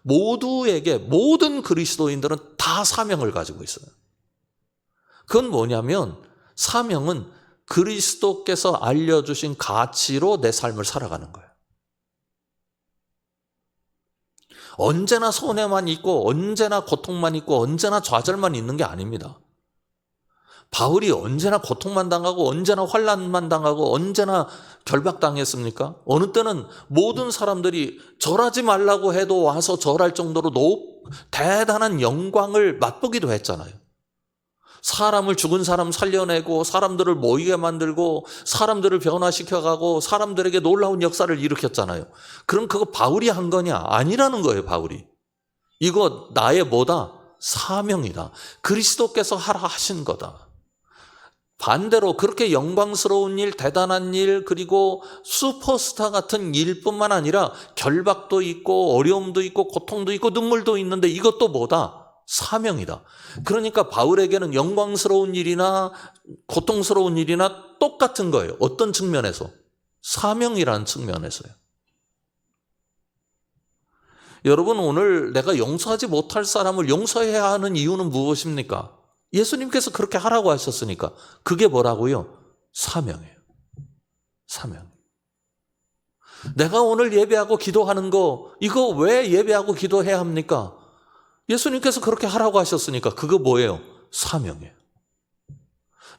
모두에게, 모든 그리스도인들은 다 사명을 가지고 있어요. 그건 뭐냐면 사명은 그리스도께서 알려주신 가치로 내 삶을 살아가는 거예요. 언제나 손해만 있고 언제나 고통만 있고 언제나 좌절만 있는 게 아닙니다. 바울이 언제나 고통만 당하고 언제나 환난만 당하고 언제나 결박당했습니까? 어느 때는 모든 사람들이 절하지 말라고 해도 와서 절할 정도로 대단한 영광을 맛보기도 했잖아요. 사람을, 죽은 사람 살려내고 사람들을 모이게 만들고 사람들을 변화시켜가고 사람들에게 놀라운 역사를 일으켰잖아요. 그럼 그거 바울이 한 거냐? 아니라는 거예요. 바울이. 이거 나의 뭐다? 사명이다. 그리스도께서 하라 하신 거다. 반대로 그렇게 영광스러운 일, 대단한 일, 그리고 슈퍼스타 같은 일뿐만 아니라 결박도 있고 어려움도 있고 고통도 있고 눈물도 있는데 이것도 뭐다? 사명이다. 그러니까 바울에게는 영광스러운 일이나 고통스러운 일이나 똑같은 거예요. 어떤 측면에서? 사명이라는 측면에서요. 여러분, 오늘 내가 용서하지 못할 사람을 용서해야 하는 이유는 무엇입니까? 예수님께서 그렇게 하라고 하셨으니까. 그게 뭐라고요? 사명이에요. 사명. 내가 오늘 예배하고 기도하는 거, 이거 왜 예배하고 기도해야 합니까? 예수님께서 그렇게 하라고 하셨으니까. 그거 뭐예요? 사명이에요.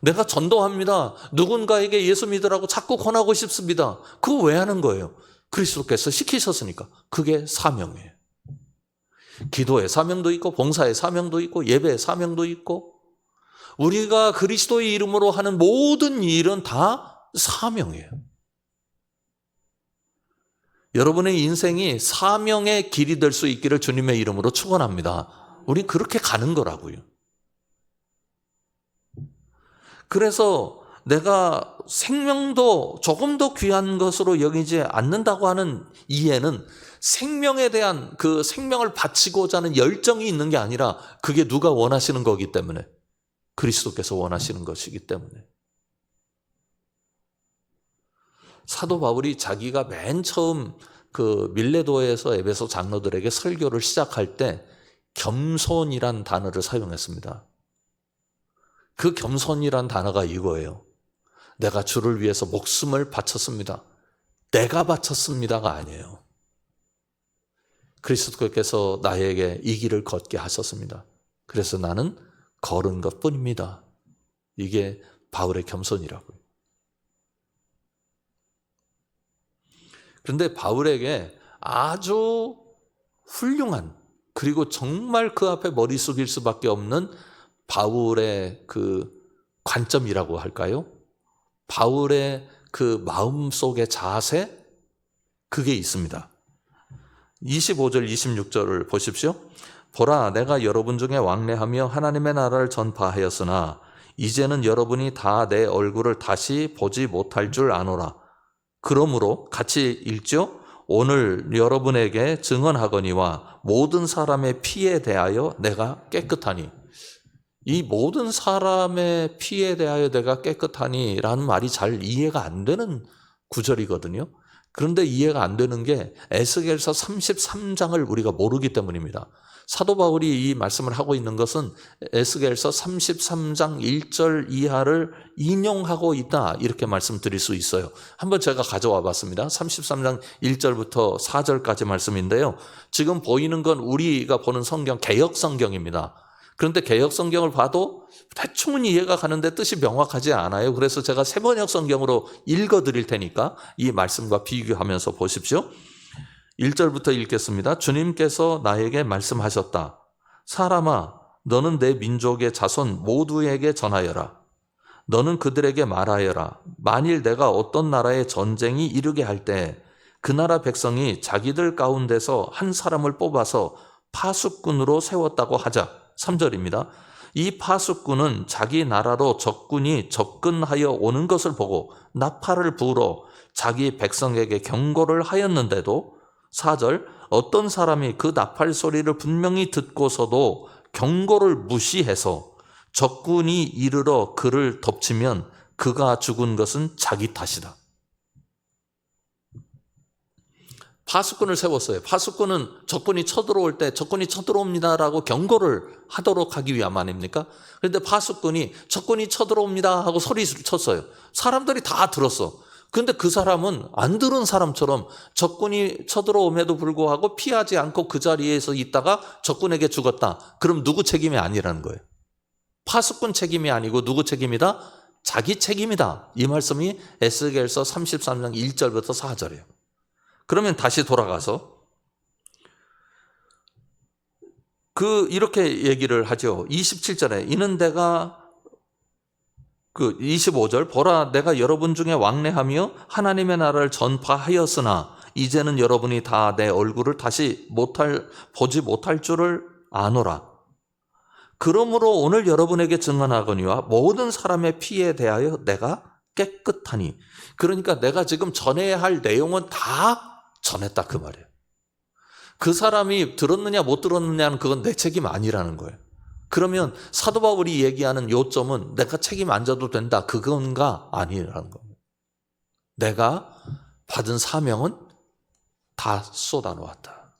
내가 전도합니다. 누군가에게 예수 믿으라고 자꾸 권하고 싶습니다. 그거 왜 하는 거예요? 그리스도께서 시키셨으니까. 그게 사명이에요. 기도의 사명도 있고 봉사의 사명도 있고 예배의 사명도 있고 우리가 그리스도의 이름으로 하는 모든 일은 다 사명이에요. 여러분의 인생이 사명의 길이 될 수 있기를 주님의 이름으로 축원합니다. 우린 그렇게 가는 거라고요. 그래서 내가 생명도 조금 더 귀한 것으로 여기지 않는다고 하는 이해는 생명에 대한 그 생명을 바치고자 하는 열정이 있는 게 아니라 그게 누가 원하시는 거기 때문에, 그리스도께서 원하시는 것이기 때문에. 사도 바울이 자기가 맨 처음 그 밀레도에서 에베소 장로들에게 설교를 시작할 때 겸손이란 단어를 사용했습니다. 그 겸손이란 단어가 이거예요. 내가 주를 위해서 목숨을 바쳤습니다. 내가 바쳤습니다가 아니에요. 그리스도께서 나에게 이 길을 걷게 하셨습니다. 그래서 나는 걸은 것뿐입니다. 이게 바울의 겸손이라고요. 그런데 바울에게 아주 훌륭한, 그리고 정말 그 앞에 머리 숙일 수밖에 없는 바울의 그 관점이라고 할까요? 바울의 그 마음속의 자세, 그게 있습니다. 25절 26절을 보십시오. 보라, 내가 여러분 중에 왕래하며 하나님의 나라를 전파하였으나 이제는 여러분이 다 내 얼굴을 다시 보지 못할 줄 아노라. 그러므로 같이 읽죠. 오늘 여러분에게 증언하거니와 모든 사람의 피에 대하여 내가 깨끗하니. 이 모든 사람의 피에 대하여 내가 깨끗하니 라는 말이 잘 이해가 안 되는 구절이거든요. 그런데 이해가 안 되는 게 에스겔서 33장을 우리가 모르기 때문입니다. 사도 바울이 이 말씀을 하고 있는 것은 에스겔서 33장 1절 이하를 인용하고 있다, 이렇게 말씀드릴 수 있어요. 한번 제가 가져와 봤습니다. 33장 1절부터 4절까지 말씀인데요. 지금 보이는 건 우리가 보는 성경, 개역 성경입니다. 그런데 개역 성경을 봐도 대충은 이해가 가는데 뜻이 명확하지 않아요. 그래서 제가 세번역 성경으로 읽어드릴 테니까 이 말씀과 비교하면서 보십시오. 1절부터 읽겠습니다. 주님께서 나에게 말씀하셨다. 사람아, 너는 내 민족의 자손 모두에게 전하여라. 너는 그들에게 말하여라. 만일 내가 어떤 나라에 전쟁이 이르게 할 때 그 나라 백성이 자기들 가운데서 한 사람을 뽑아서 파수꾼으로 세웠다고 하자. 3절입니다. 이 파수꾼은 자기 나라로 적군이 접근하여 오는 것을 보고 나팔을 불어 자기 백성에게 경고를 하였는데도 4절 어떤 사람이 그 나팔 소리를 분명히 듣고서도 경고를 무시해서 적군이 이르러 그를 덮치면 그가 죽은 것은 자기 탓이다. 파수꾼을 세웠어요. 파수꾼은 적군이 쳐들어올 때 적군이 쳐들어옵니다라고 경고를 하도록 하기 위함 아닙니까? 그런데 파수꾼이 적군이 쳐들어옵니다 하고 소리를 쳤어요. 사람들이 다 들었어. 그런데 그 사람은 안 들은 사람처럼 적군이 쳐들어옴에도 불구하고 피하지 않고 그 자리에서 있다가 적군에게 죽었다. 그럼 누구 책임이 아니라는 거예요. 파수꾼 책임이 아니고 누구 책임이다? 자기 책임이다. 이 말씀이 에스겔서 33장 1절부터 4절이에요. 그러면 다시 돌아가서 이렇게 얘기를 하죠. 27절에 이는 내가 25절 보라 내가 여러분 중에 왕래하며 하나님의 나라를 전파하였으나 이제는 여러분이 다 내 얼굴을 다시 보지 못할 줄을 아노라. 그러므로 오늘 여러분에게 증언하거니와 모든 사람의 피에 대하여 내가 깨끗하니. 그러니까 내가 지금 전해야 할 내용은 다 전했다 그 말이에요. 그 사람이 들었느냐 못 들었느냐는 그건 내 책임 아니라는 거예요. 그러면 사도 바울이 얘기하는 요점은 내가 책임 안 져도 된다 그건가 아니라는 겁니다. 내가 받은 사명은 다 쏟아놓았다.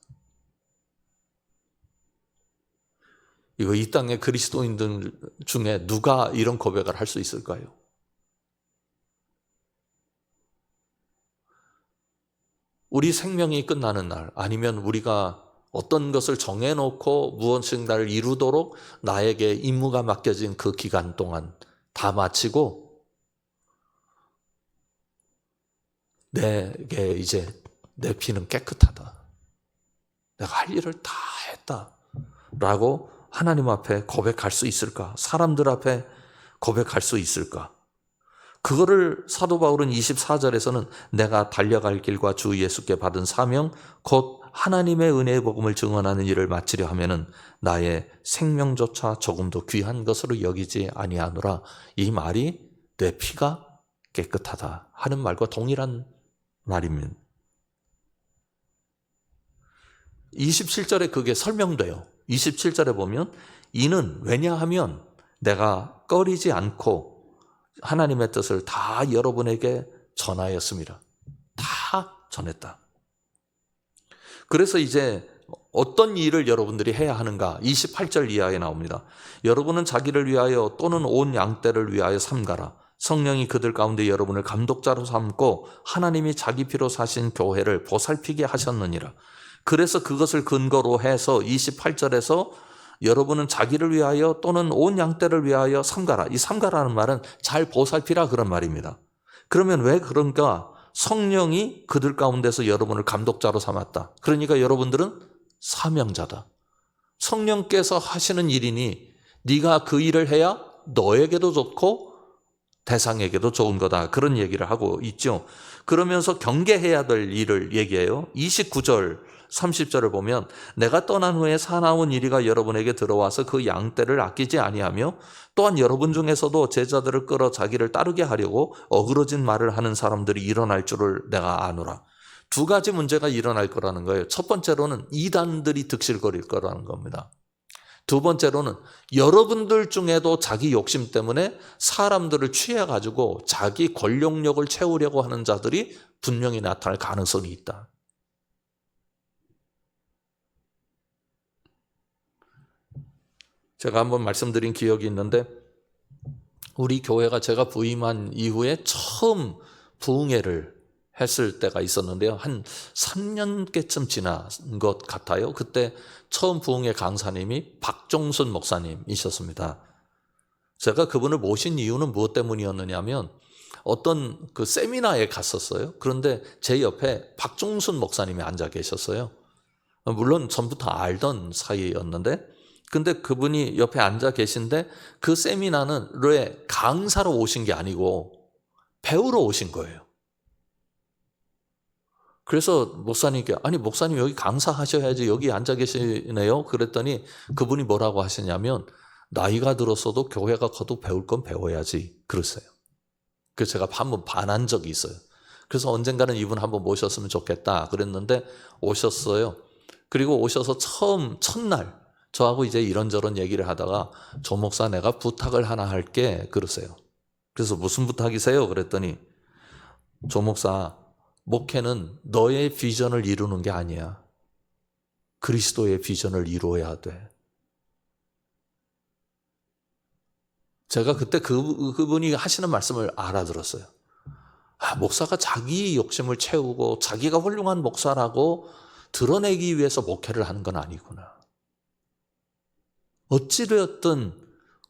이거 이 땅의 그리스도인들 중에 누가 이런 고백을 할 수 있을까요? 우리 생명이 끝나는 날 아니면 우리가 어떤 것을 정해놓고 무엇인가를 이루도록 나에게 임무가 맡겨진 그 기간 동안 다 마치고 내게 이제 내 피는 깨끗하다. 내가 할 일을 다 했다. 라고 하나님 앞에 고백할 수 있을까? 사람들 앞에 고백할 수 있을까? 그거를 사도 바울은 24절에서는 내가 달려갈 길과 주 예수께 받은 사명 곧 하나님의 은혜의 복음을 증언하는 일을 마치려 하면은 나의 생명조차 조금도 귀한 것으로 여기지 아니하노라. 이 말이 내 피가 깨끗하다 하는 말과 동일한 말입니다. 27절에 그게 설명돼요. 27절에 보면 이는 왜냐하면 내가 꺼리지 않고 하나님의 뜻을 다 여러분에게 전하였습니다. 다 전했다. 그래서 이제 어떤 일을 여러분들이 해야 하는가? 28절 이하에 나옵니다. 여러분은 자기를 위하여 또는 온 양떼를 위하여 삼가라. 성령이 그들 가운데 여러분을 감독자로 삼고 하나님이 자기 피로 사신 교회를 보살피게 하셨느니라. 그래서 그것을 근거로 해서 28절에서 여러분은 자기를 위하여 또는 온 양떼를 위하여 삼가라. 이 삼가라는 말은 잘 보살피라 그런 말입니다. 그러면 왜 그런가? 성령이 그들 가운데서 여러분을 감독자로 삼았다. 그러니까 여러분들은 사명자다. 성령께서 하시는 일이니 네가 그 일을 해야 너에게도 좋고 대상에게도 좋은 거다. 그런 얘기를 하고 있죠. 그러면서 경계해야 될 일을 얘기해요. 29절 30절을 보면 내가 떠난 후에 사나운 이리가 여러분에게 들어와서 그 양떼를 아끼지 아니하며 또한 여러분 중에서도 제자들을 끌어 자기를 따르게 하려고 어그러진 말을 하는 사람들이 일어날 줄을 내가 아노라. 두 가지 문제가 일어날 거라는 거예요. 첫 번째로는 이단들이 득실거릴 거라는 겁니다. 두 번째로는 여러분들 중에도 자기 욕심 때문에 사람들을 취해가지고 자기 권력력을 채우려고 하는 자들이 분명히 나타날 가능성이 있다. 제가 한번 말씀드린 기억이 있는데 우리 교회가 제가 부임한 이후에 처음 부흥회를 했을 때가 있었는데요. 한 3년께쯤 지난 것 같아요. 그때 처음 부흥회 강사님이 박종순 목사님이셨습니다. 제가 그분을 모신 이유는 무엇 때문이었느냐면 어떤 그 세미나에 갔었어요. 그런데 제 옆에 박종순 목사님이 앉아 계셨어요. 물론 전부터 알던 사이였는데 근데 그분이 옆에 앉아 계신데 그 세미나를 강사로 오신 게 아니고 배우러 오신 거예요. 그래서 목사님께 아니 목사님 여기 강사하셔야지 여기 앉아 계시네요. 그랬더니 그분이 뭐라고 하시냐면 나이가 들었어도 교회가 가도 배울 건 배워야지 그러세요. 그래서 제가 한번 반한 적이 있어요. 그래서 언젠가는 이분 한번 모셨으면 좋겠다 그랬는데 오셨어요. 그리고 오셔서 첫날 저하고 이제 이런저런 얘기를 하다가 조 목사 내가 부탁을 하나 할게 그러세요. 그래서 무슨 부탁이세요? 그랬더니 조 목사 목회는 너의 비전을 이루는 게 아니야. 그리스도의 비전을 이루어야 돼. 제가 그때 그분이 하시는 말씀을 알아들었어요. 목사가 자기 욕심을 채우고 자기가 훌륭한 목사라고 드러내기 위해서 목회를 하는 건 아니구나. 어찌되었든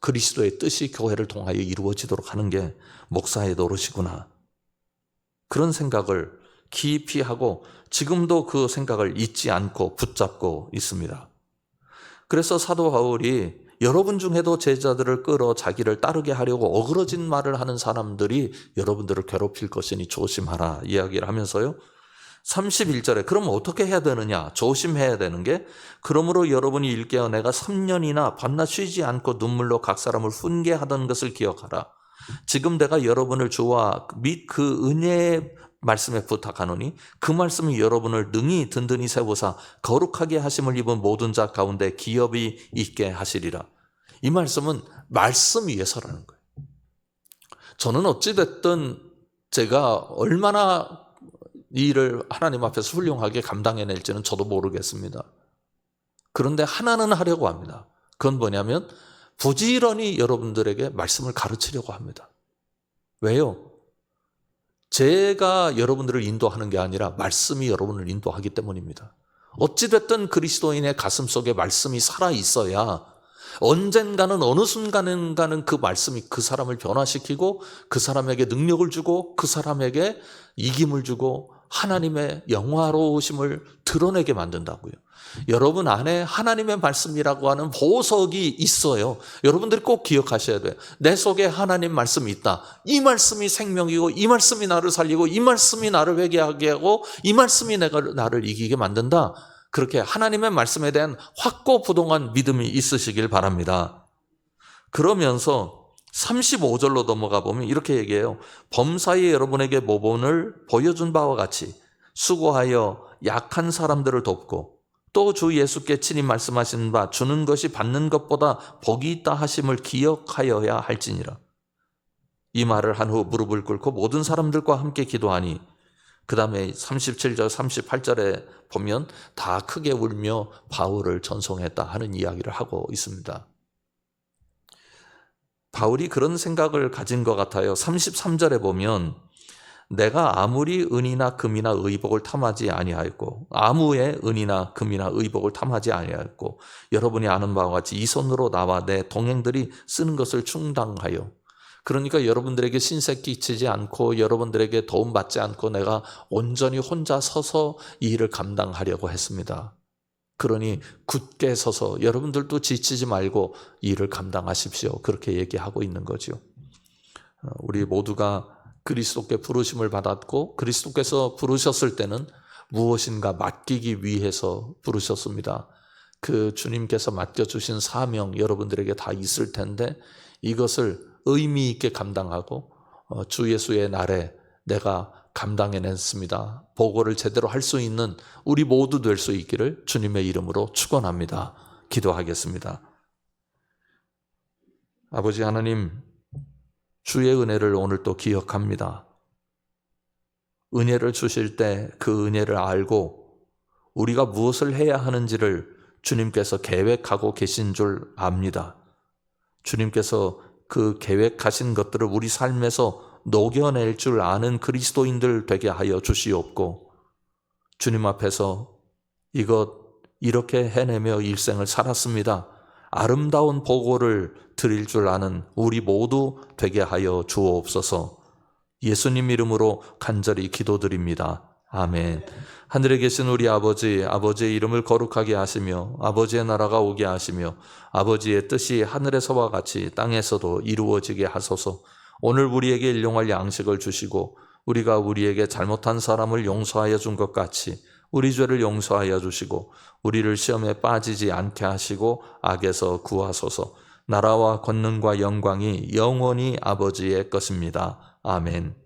그리스도의 뜻이 교회를 통하여 이루어지도록 하는 게 목사의 노릇이구나. 그런 생각을 깊이 하고 지금도 그 생각을 잊지 않고 붙잡고 있습니다. 그래서 사도 바울이 여러분 중에도 제자들을 끌어 자기를 따르게 하려고 어그러진 말을 하는 사람들이 여러분들을 괴롭힐 것이니 조심하라 이야기를 하면서요. 31절에 그럼 어떻게 해야 되느냐? 조심해야 되는 게 그러므로 여러분이 일깨어 내가 3년이나 밤낮 쉬지 않고 눈물로 각 사람을 훈계하던 것을 기억하라. 지금 내가 여러분을 주와 및 그 은혜의 말씀에 부탁하노니 그 말씀이 여러분을 능히 든든히 세우사 거룩하게 하심을 입은 모든 자 가운데 기업이 있게 하시리라. 이 말씀은 말씀 위에서라는 거예요. 저는 어찌됐든 제가 얼마나 이 일을 하나님 앞에서 훌륭하게 감당해낼지는 저도 모르겠습니다. 그런데 하나는 하려고 합니다. 그건 뭐냐면 부지런히 여러분들에게 말씀을 가르치려고 합니다. 왜요? 제가 여러분들을 인도하는 게 아니라 말씀이 여러분을 인도하기 때문입니다. 어찌됐든 그리스도인의 가슴 속에 말씀이 살아있어야 언젠가는 어느 순간인가는 그 말씀이 그 사람을 변화시키고 그 사람에게 능력을 주고 그 사람에게 이김을 주고 하나님의 영화로우심을 드러내게 만든다고요. 여러분 안에 하나님의 말씀이라고 하는 보석이 있어요. 여러분들이 꼭 기억하셔야 돼요. 내 속에 하나님 말씀이 있다. 이 말씀이 생명이고 이 말씀이 나를 살리고 이 말씀이 나를 회개하게 하고 이 말씀이 나를 이기게 만든다. 그렇게 하나님의 말씀에 대한 확고부동한 믿음이 있으시길 바랍니다. 그러면서 35절로 넘어가 보면 이렇게 얘기해요. 범사에 여러분에게 모본을 보여준 바와 같이 수고하여 약한 사람들을 돕고 또 주 예수께 친히 말씀하신 바 주는 것이 받는 것보다 복이 있다 하심을 기억하여야 할지니라. 이 말을 한 후 무릎을 꿇고 모든 사람들과 함께 기도하니 그 다음에 37절 38절에 보면 다 크게 울며 바울을 전송했다 하는 이야기를 하고 있습니다. 바울이 그런 생각을 가진 것 같아요. 33절에 보면 내가 아무리 은이나 금이나 의복을 탐하지 아니하였고 아무의 은이나 금이나 의복을 탐하지 아니하였고 여러분이 아는 바와 같이 이 손으로 나와 내 동행들이 쓰는 것을 충당하여 그러니까 여러분들에게 신세 끼치지 않고 여러분들에게 도움받지 않고 내가 온전히 혼자 서서 이 일을 감당하려고 했습니다. 그러니 굳게 서서 여러분들도 지치지 말고 이 일을 감당하십시오. 그렇게 얘기하고 있는 거죠. 우리 모두가 그리스도께 부르심을 받았고 그리스도께서 부르셨을 때는 무엇인가 맡기기 위해서 부르셨습니다. 그 주님께서 맡겨주신 사명 여러분들에게 다 있을 텐데 이것을 의미 있게 감당하고 주 예수의 날에 내가 감당해냈습니다. 보고를 제대로 할 수 있는 우리 모두 될 수 있기를 주님의 이름으로 축원합니다. 기도하겠습니다. 아버지 하나님, 주의 은혜를 오늘 또 기억합니다. 은혜를 주실 때 그 은혜를 알고 우리가 무엇을 해야 하는지를 주님께서 계획하고 계신 줄 압니다. 주님께서 그 계획하신 것들을 우리 삶에서 녹여낼 줄 아는 그리스도인들 되게 하여 주시옵고 주님 앞에서 이렇게 해내며 일생을 살았습니다. 아름다운 보고를 드릴 줄 아는 우리 모두 되게 하여 주옵소서. 예수님 이름으로 간절히 기도드립니다. 아멘. 하늘에 계신 우리 아버지, 아버지의 이름을 거룩하게 하시며 아버지의 나라가 오게 하시며 아버지의 뜻이 하늘에서와 같이 땅에서도 이루어지게 하소서. 오늘 우리에게 일용할 양식을 주시고 우리가 우리에게 잘못한 사람을 용서하여 준 것 같이 우리 죄를 용서하여 주시고 우리를 시험에 빠지지 않게 하시고 악에서 구하소서. 나라와 권능과 영광이 영원히 아버지의 것입니다. 아멘.